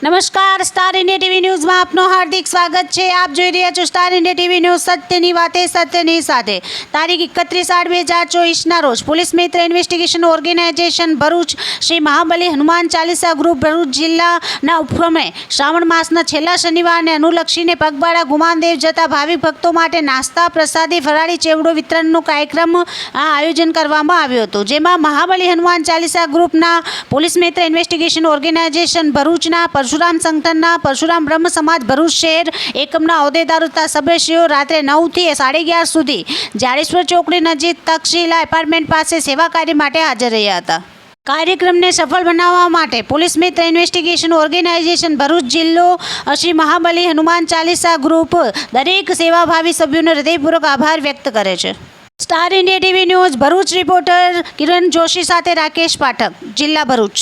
નમસ્કાર, star India TV ન્યૂઝમાં આપનું હાર્દિક સ્વાગત છે। આપ જોઈ રહ્યા છો સ્ટાર ઇન્ડિયા ટીવી ન્યૂઝ, સત્યની વાતે સત્યની સાથે। તારીખ 31/8/2024ના રોજ પોલીસ મિત્ર investigation organisation Bharuch Shri Mahabali Hanuman Chalisa group Bharuch જિલ્લાના ઉપક્રમે શ્રાવણ માસના છેલ્લા શનિવારને અનુલક્ષીને પગપાળા ગુમાનદેવ જતા ભાવિક ભક્તો માટે નાસ્તા, પ્રસાદી, ફરાળી ચેવડો વિતરણનો કાર્યક્રમ આયોજન કરવામાં આવ્યું હતું, જેમાં મહાબલી હનુમાન ચાલીસા ગ્રુપના પોલીસ મિત્ર ઇન્વેસ્ટિગેશન ઓર્ગેનાઇઝેશન ભરૂચના પરશુરામ સંગઠનના પરશુરામ બ્રહ્મ સમાજ ભરૂચ શહેર એકમના હોદ્દેદારો તથા સભ્યશ્રીઓ રાત્રે 9 થી 11:30 સુધી જાડેશ્વર ચોકડી નજીક તક્ષશિલા એપાર્ટમેન્ટ પાસે સેવા કાર્ય માટે હાજર રહ્યા હતા। કાર્યક્રમને સફળ બનાવવા માટે પોલીસ મિત્ર ઇન્વેસ્ટિગેશન ઓર્ગેનાઇઝેશન ભરૂચ જિલ્લો શ્રી મહાબલી હનુમાન ચાલીસા ગ્રુપ દરેક સેવાભાવી સભ્યોનો હૃદયપૂર્વક આભાર વ્યક્ત કરે છે। Star India TV news Bharuch reporter Kiran Joshi સાથે રાકેશ પાઠક, જિલ્લા ભરૂચ।